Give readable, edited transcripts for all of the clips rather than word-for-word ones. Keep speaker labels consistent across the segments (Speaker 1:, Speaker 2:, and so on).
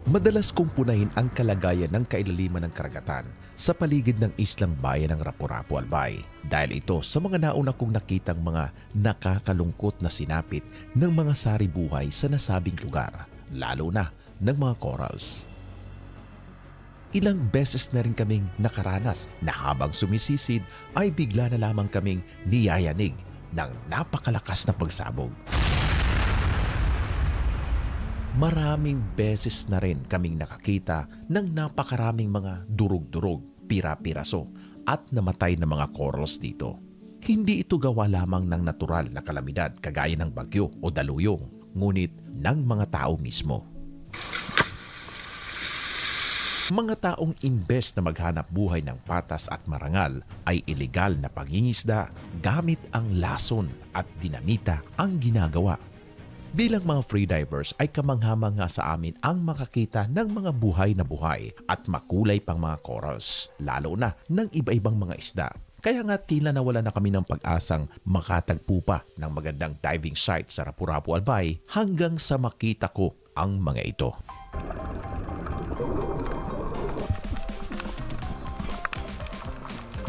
Speaker 1: Madalas kong punahin ang kalagayan ng kailaliman ng karagatan sa paligid ng islang bayan ng Rapu-Rapu, Albay. Dahil ito sa mga nauna kong nakitang mga nakakalungkot na sinapit ng mga sari-buhay sa nasabing lugar, lalo na ng mga corals. Ilang beses na rin kaming nakaranas na habang sumisisid ay bigla na lamang kaming niyayanig ng napakalakas na pagsabog. Maraming beses na rin kaming nakakita ng napakaraming mga durug-durug, pira-piraso at namatay na mga corals dito. Hindi ito gawa lamang ng natural na kalamidad kagaya ng bagyo o daluyong, ngunit ng mga tao mismo. Mga taong imbes na maghanap buhay ng patas at marangal ay ilegal na pangingisda gamit ang lason at dinamita ang ginagawa. Bilang mga freedivers ay kamangha-mangha sa amin ang makakita ng mga buhay na buhay at makulay pang mga corals, lalo na ng iba-ibang mga isda. Kaya nga tila nawala na kami ng pag-asang makatagpo pa ng magandang diving site sa Rapu-Rapu, Albay hanggang sa makita ko ang mga ito.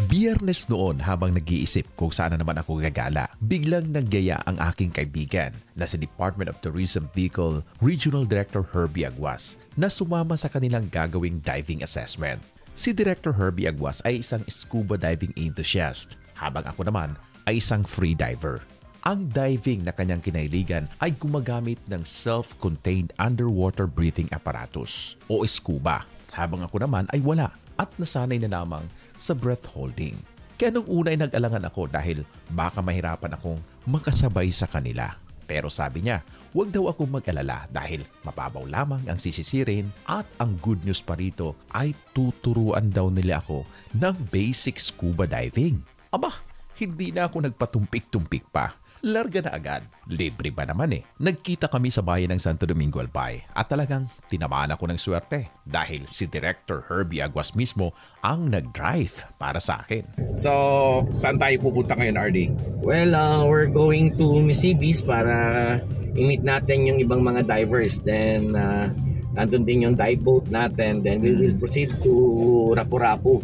Speaker 1: Biyernes noon habang nag-iisip kung saan na naman ako gagala, biglang nagyaya ang aking kaibigan na si Department of Tourism Bicol Regional Director Herbie Aguas na sumama sa kanilang gagawing diving assessment. Si Director Herbie Aguas ay isang scuba diving enthusiast, habang ako naman ay isang free diver. Ang diving na kanyang kinahiligan ay gumagamit ng self-contained underwater breathing apparatus o scuba, habang ako naman ay wala at nasanay na lamang sa breath holding. Kaya nung una ay nag-alangan ako dahil baka mahirapan akong makasabay sa kanila. Pero sabi niya, huwag daw akong mag-alala dahil mababaw lamang ang sisisirin at ang good news pa rito ay tuturuan daw nila ako ng basic scuba diving. Aba, hindi na ako nagpatumpik-tumpik pa. Larga na agad. Libre ba naman eh. Nagkita kami sa bayan ng Santo Domingo, Albay at talagang tinamaan ako ng swerte dahil si Director Herbie Aguas mismo ang nag-drive para sa akin.
Speaker 2: So, saan tayo pupunta ngayon, RD?
Speaker 3: Well, we're going to Misibis para i-meet natin yung ibang mga divers. Then, nandun din yung dive boat natin. Then, we will proceed to Rapu-Rapu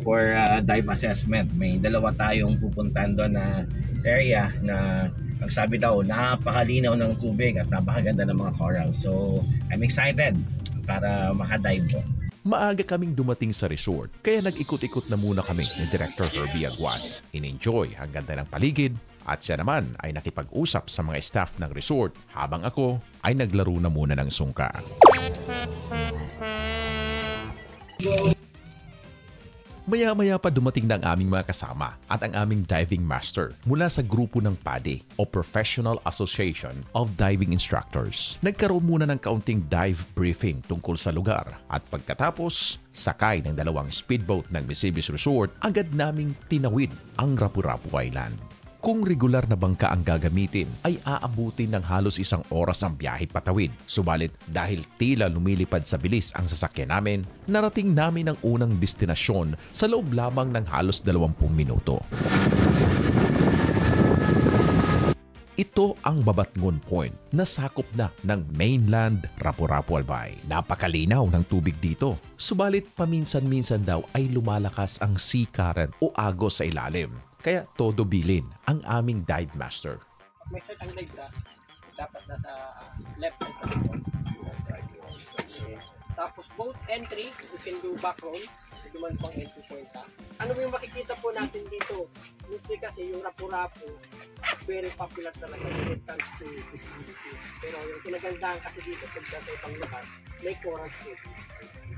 Speaker 3: for dive assessment. May dalawa tayong pupuntahan doon na area na ang sabi daw napakalinaw ng tubig at napakaganda ng mga coral. So I'm excited para makadive po.
Speaker 1: Maaga kaming dumating sa resort kaya nag-ikot-ikot na muna kami ni Director Herbie Aguas. In-enjoy ang ganda ng paligid at siya naman ay nakipag-usap sa mga staff ng resort habang ako ay naglaro na muna ng sungka. Maya-maya pa dumating na ang aming mga kasama at ang aming diving master mula sa grupo ng PADI o Professional Association of Diving Instructors. Nagkaroon muna ng kaunting dive briefing tungkol sa lugar at pagkatapos, sakay ng dalawang speedboat ng Misibis Resort, agad naming tinawid ang Rapu-Rapu Island. Kung regular na bangka ang gagamitin, ay aabutin ng halos 1 oras ang biyahe patawid. Subalit dahil tila lumilipad sa bilis ang sasakyan namin, narating namin ang unang destinasyon sa loob lamang ng halos 20 minuto. Ito ang Babatngon Point na sakop na ng mainland Rapu-Rapu, Albay. Napakalinaw ng tubig dito. Subalit paminsan-minsan daw ay lumalakas ang sea current o agos sa ilalim. Kaya todo bilin ang aming dive master.
Speaker 4: May start ang dive dapat nasa left side pa dito. Tapos boat entry, you can do back roll. Ito man pang entry point ha. Ano yung makikita po natin dito? Mostly kasi yung Rapu-Rapu, very popular talaga when it comes to visibility. Pero yung kinagandahan kasi dito sa ibang lugar, may coral reef.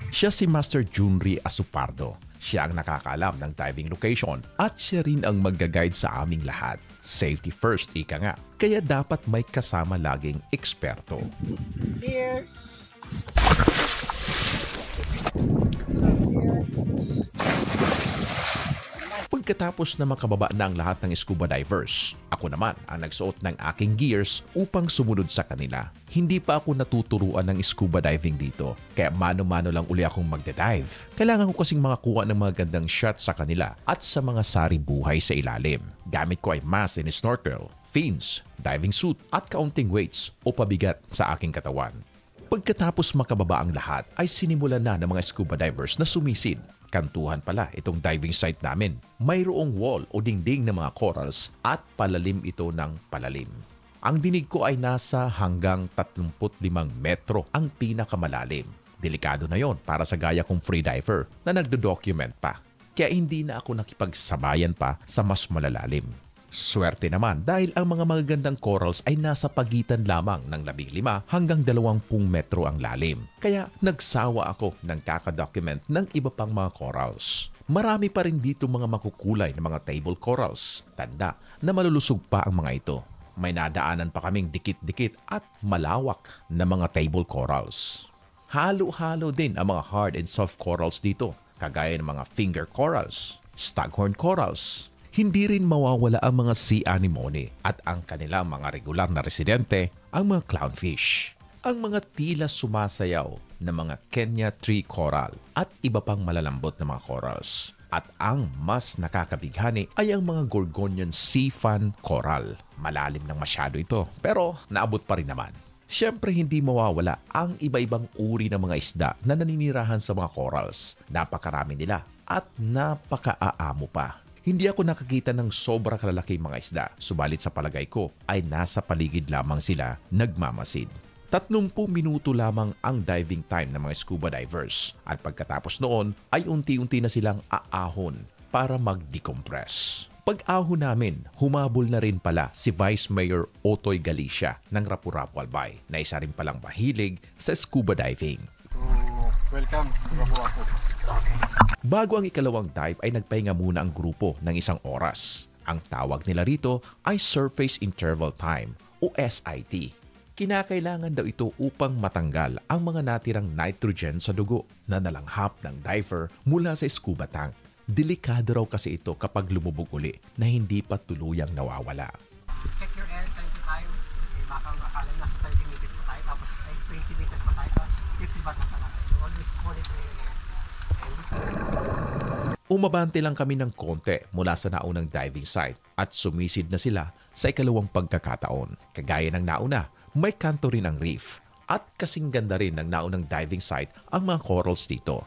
Speaker 1: Siya si Master Junri Asupardo. Siya ang nakakaalam ng diving location at siya rin ang magga-guide sa aming lahat. Safety first, ika nga. Kaya dapat may kasama laging eksperto.
Speaker 4: Here.
Speaker 1: Pagkatapos na makababa na ang lahat ng scuba divers, ako naman ang nagsuot ng aking gears upang sumunod sa kanila. Hindi pa ako natuturuan ng scuba diving dito, kaya mano-mano lang uli akong magda-dive. Kailangan ko kasing makakuha ng mga gandang shots sa kanila at sa mga sari-buhay sa ilalim. Gamit ko ay mask and snorkel, fins, diving suit at kaunting weights o pabigat sa aking katawan. Pagkatapos makababa ang lahat ay sinimulan na ng mga scuba divers na sumisid. Kantuhan pala itong diving site namin. Mayroong wall o dingding ng mga corals at palalim ito ng palalim. Ang dinig ko ay nasa hanggang 35 metro ang pinakamalalim. Delikado na yon para sa gaya kong freediver na nagdo-document pa. Kaya hindi na ako nakipagsabayan pa sa mas malalalim. Swerte naman dahil ang mga magagandang corals ay nasa pagitan lamang ng 15 hanggang 20 metro ang lalim. Kaya nagsawa ako ng kakadocument ng iba pang mga corals. Marami pa rin dito mga makukulay na mga table corals. Tanda na malulusog pa ang mga ito. May nadaanan pa kaming dikit-dikit at malawak na mga table corals. Halo-halo din ang mga hard and soft corals dito, kagaya ng mga finger corals, staghorn corals. Hindi rin mawawala ang mga sea anemone at ang kanilang mga regular na residente, ang mga clownfish. Ang mga tila sumasayaw na mga Kenya tree coral at iba pang malalambot na mga corals. At ang mas nakakabighani ay ang mga Gorgonian sea fan coral. Malalim ng masyado ito, pero naabot pa rin naman. Siyempre hindi mawawala ang iba-ibang uri ng mga isda na naninirahan sa mga corals. Napakarami nila at napakaaamo pa. Hindi ako nakakita ng sobra kalalaking mga isda, subalit sa palagay ko ay nasa paligid lamang sila nagmamasid. 30 minuto lamang ang diving time ng mga scuba divers at pagkatapos noon ay unti-unti na silang aahon para mag-decompress. Pag-ahon namin, humabol na rin pala si Vice Mayor Otoy Galicia ng Rapu-Rapu Albay na isa rin palang mahilig sa scuba diving.
Speaker 5: Welcome, Rapu-Rapu.
Speaker 1: Bago ang ikalawang dive ay nagpahinga muna ang grupo ng 1 oras. Ang tawag nila rito ay Surface Interval Time o SIT. Kinakailangan daw ito upang matanggal ang mga natirang nitrogen sa dugo na nalanghap ng diver mula sa scuba tank. Delikado raw kasi ito kapag lumubog uli na hindi pa tuluyang nawawala.
Speaker 4: Check your air time to time. Baka akala nasa 30 meters pa tayo, tapos 20 meters pa tayo, tapos 50 baht na sa natin. So always monitor your air.
Speaker 1: Umabante lang kami ng konti mula sa naunang diving site at sumisid na sila sa ikalawang pagkakataon. Kagaya ng nauna, may kanto rin ang reef at kasing ganda rin ng naunang diving site ang mga corals dito.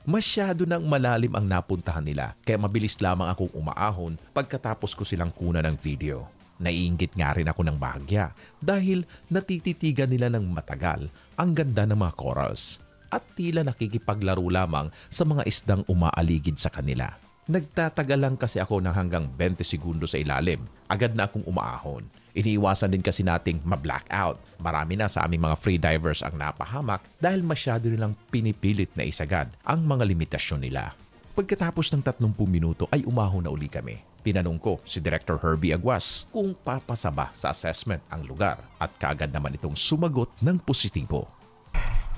Speaker 1: Masyado nang malalim ang napuntahan nila kaya mabilis lamang akong umaahon pagkatapos ko silang kuna ng video. Naiinggit nga rin ako ng bahagya dahil natititigan nila ng matagal ang ganda ng mga corals at tila nakikipaglaro lamang sa mga isdang umaaligid sa kanila. Nagtatagal lang kasi ako ng hanggang 20 segundo sa ilalim. Agad na akong umaahon. Iniiwasan din kasi nating ma-blackout. Marami na sa aming mga freedivers ang napahamak dahil masyado nilang pinipilit na isagad ang mga limitasyon nila. Pagkatapos ng 30 minuto ay umahon na uli kami. Tinanong ko si Director Herbie Aguas kung papasaba sa assessment ang lugar at kaagad naman itong sumagot ng positibo.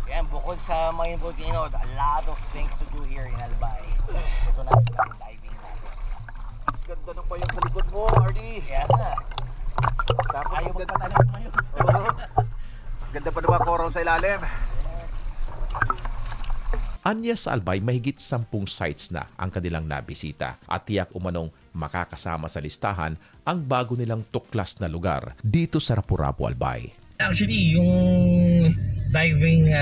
Speaker 6: Yan, bukod sa mga volcano, a lot of things to do here in Albay. Ito na yung diving natin.
Speaker 5: Ganda ng bayang sa likod mo, Ardy.
Speaker 6: Yan na.
Speaker 5: Tapos
Speaker 6: Ayaw mo pa talaga mayon.
Speaker 5: Ganda pa naman coral sa ilalim.
Speaker 1: Anya sa Albay, mahigit 10 sites na ang kanilang nabisita at tiyak umanong makakasama sa listahan ang bago nilang tuklas na lugar dito sa Rapu-Rapu Albay.
Speaker 3: Actually, yung diving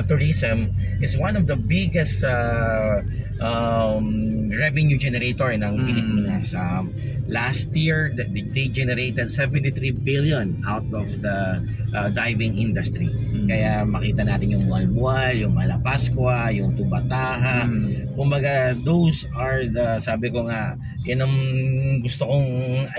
Speaker 3: tourism is one of the biggest revenue generator ng Pilipinas. Last year, they generated 73 billion out of the diving industry. Kaya makita natin yung Mualmual, yung Malapascua, yung Tubataha. Kumbaga, those are the, sabi ko nga, yan ang gusto kong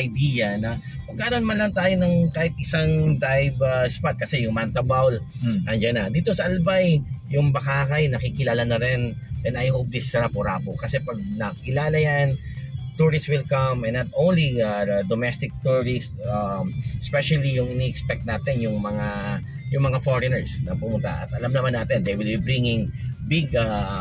Speaker 3: idea na magkaroon man lang tayo ng kahit isang dive spot kasi yung Manta Bowl, andyan na. Dito sa Albay, yung Bakakay, nakikilala na rin. And I hope this sa Rapu-Rapu kasi pag nakilala yan, tourists will come, and not only domestic tourists, especially yung ini-expect natin yung mga foreigners na pumunta. At alam naman natin, they will be bringing big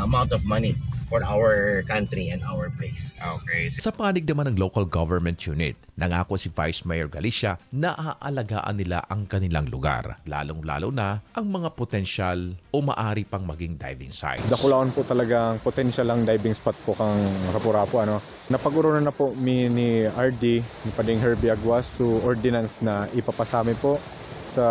Speaker 3: amount of money for our country and our place.
Speaker 5: Okay.
Speaker 1: Sa panig naman ng local government unit, nangako si Vice Mayor Galicia na aalagaan nila ang kanilang lugar, lalong-lalo na ang mga potensyal o maari pang maging diving sites.
Speaker 7: Dakulaon po talagang potential ang diving spot po kang Rapu-Rapu. Napag-urunan na po ni RD, ni Pading Herbie Aguas, so ordinance na ipapasami po sa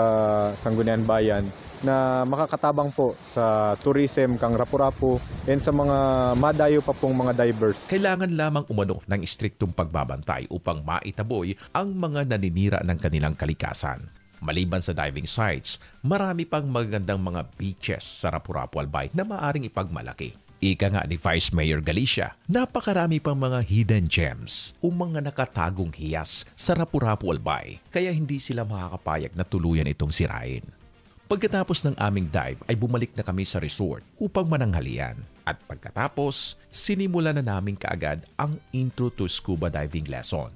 Speaker 7: Sangguniang Bayan na makakatabang po sa tourism kang Rapu-Rapu and sa mga madayo pa pong mga divers.
Speaker 1: Kailangan lamang umano ng istriktong pagbabantay upang maitaboy ang mga naninira ng kanilang kalikasan. Maliban sa diving sites, marami pang magagandang mga beaches sa Rapu-Rapu Albay na maaring ipagmalaki. Ika nga ni Vice Mayor Galicia, napakarami pang mga hidden gems o mga nakatagong hiyas sa Rapu-Rapu Albay, kaya hindi sila makakapayag na tuluyan itong sirain. Pagkatapos ng aming dive ay bumalik na kami sa resort upang mananghalian. At pagkatapos, sinimula na namin kaagad ang intro to scuba diving lesson.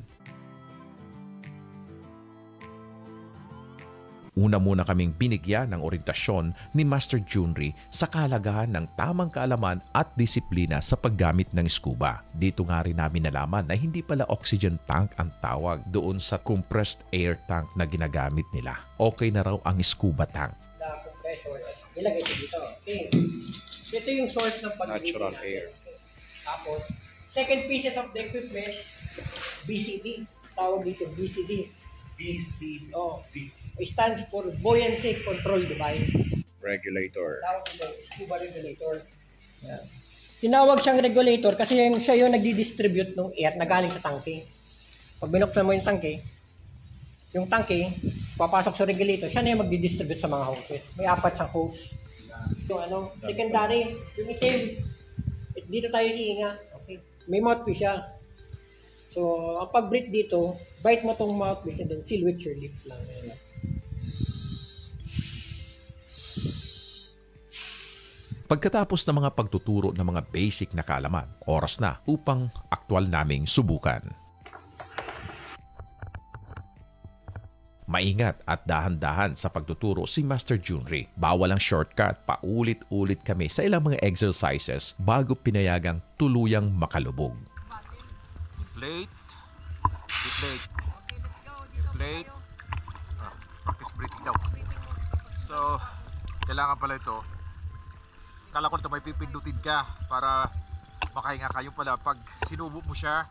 Speaker 1: Una muna kaming binigyan ng orientasyon ni Master Junri sa kahalagahan ng tamang kaalaman at disiplina sa paggamit ng scuba. Dito nga rin namin nalaman na hindi pala oxygen tank ang tawag doon sa compressed air tank na ginagamit nila. Okay na raw ang scuba tank.
Speaker 4: Na compressor, ilagay siya dito. Okay. Ito yung source ng pag-ibig
Speaker 2: Natural
Speaker 4: natin.
Speaker 2: air.
Speaker 4: Tapos, second pieces of the equipment, BCD. Tawag dito, BCD.
Speaker 2: BCD.
Speaker 4: Oh, stands for Buoyancy Control Device.
Speaker 2: Regulator.
Speaker 4: Tawag nito, scuba regulator. Yan. Tinawag siyang regulator kasi siya yung nagdi-distribute ng air na galing sa tangke. Pag binuksan mo yung tangke, papasok sa regulator, siya na yung magdi-distribute sa mga hoses. May 4 siyang hose. Yung secondary, yung itim. Dito tayo hihinga. Okay. May mouthpiece siya. So, ang pag-breathe dito, bite mo tong mouthpiece and then seal with your lips lang. Yan.
Speaker 1: Pagkatapos ng mga pagtuturo ng mga basic na kaalaman, oras na upang aktwal naming subukan. Maingat at dahan-dahan sa pagtuturo si Master Junri. Bawal ang shortcut, paulit-ulit kami sa ilang mga exercises bago pinayagang tuluyang makalubog.
Speaker 5: Plate. Plate. Plate. Practice breathing daw. So, kailangan pala ito. Kala ko ito may pipindutin ka para makahinga ka. Yung pala, pag sinubo mo siya,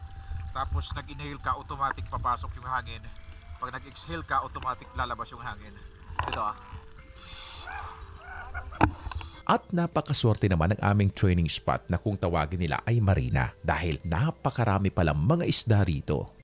Speaker 5: tapos nag-inhale ka, automatic papasok yung hangin. Pag nag-exhale ka, automatic lalabas yung hangin. Ito
Speaker 1: At napakaswerte naman ang aming training spot na kung tawagin nila ay marina dahil napakarami palang mga isda rito.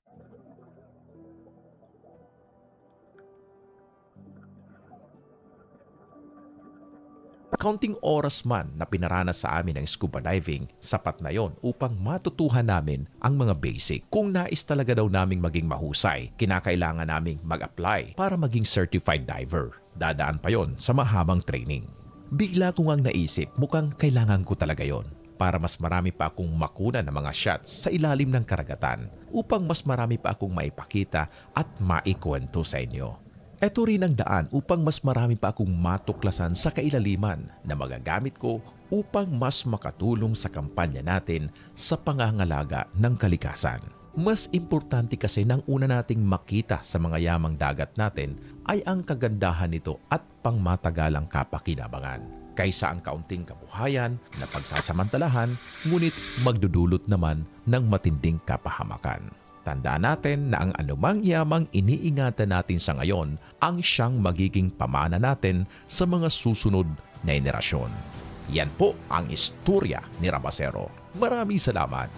Speaker 1: Kaunting oras man na pinaranas sa amin ng scuba diving, sapat na yon upang matutuhan namin ang mga basic. Kung nais talaga daw naming maging mahusay, kinakailangan naming mag-apply para maging certified diver. Dadaan pa yon sa mahabang training. Bigla ko ngang naisip, mukhang kailangan ko talaga yon para mas marami pa akong makunan ng mga shots sa ilalim ng karagatan upang mas marami pa akong maipakita at maikwento sa inyo. Ito rin ang daan upang mas marami pa akong matuklasan sa kailaliman na magagamit ko upang mas makatulong sa kampanya natin sa pangangalaga ng kalikasan. Mas importante kasi nang una nating makita sa mga yamang dagat natin ay ang kagandahan nito at pangmatagalang kapakinabangan kaysa ang kaunting kabuhayan na pagsasamantalahan ngunit magdudulot naman ng matinding kapahamakan. Tandaan natin na ang anumang yamang iniingatan natin sa ngayon ang siyang magiging pamana natin sa mga susunod na henerasyon. Yan po ang istorya ni Rabasero. Maraming salamat.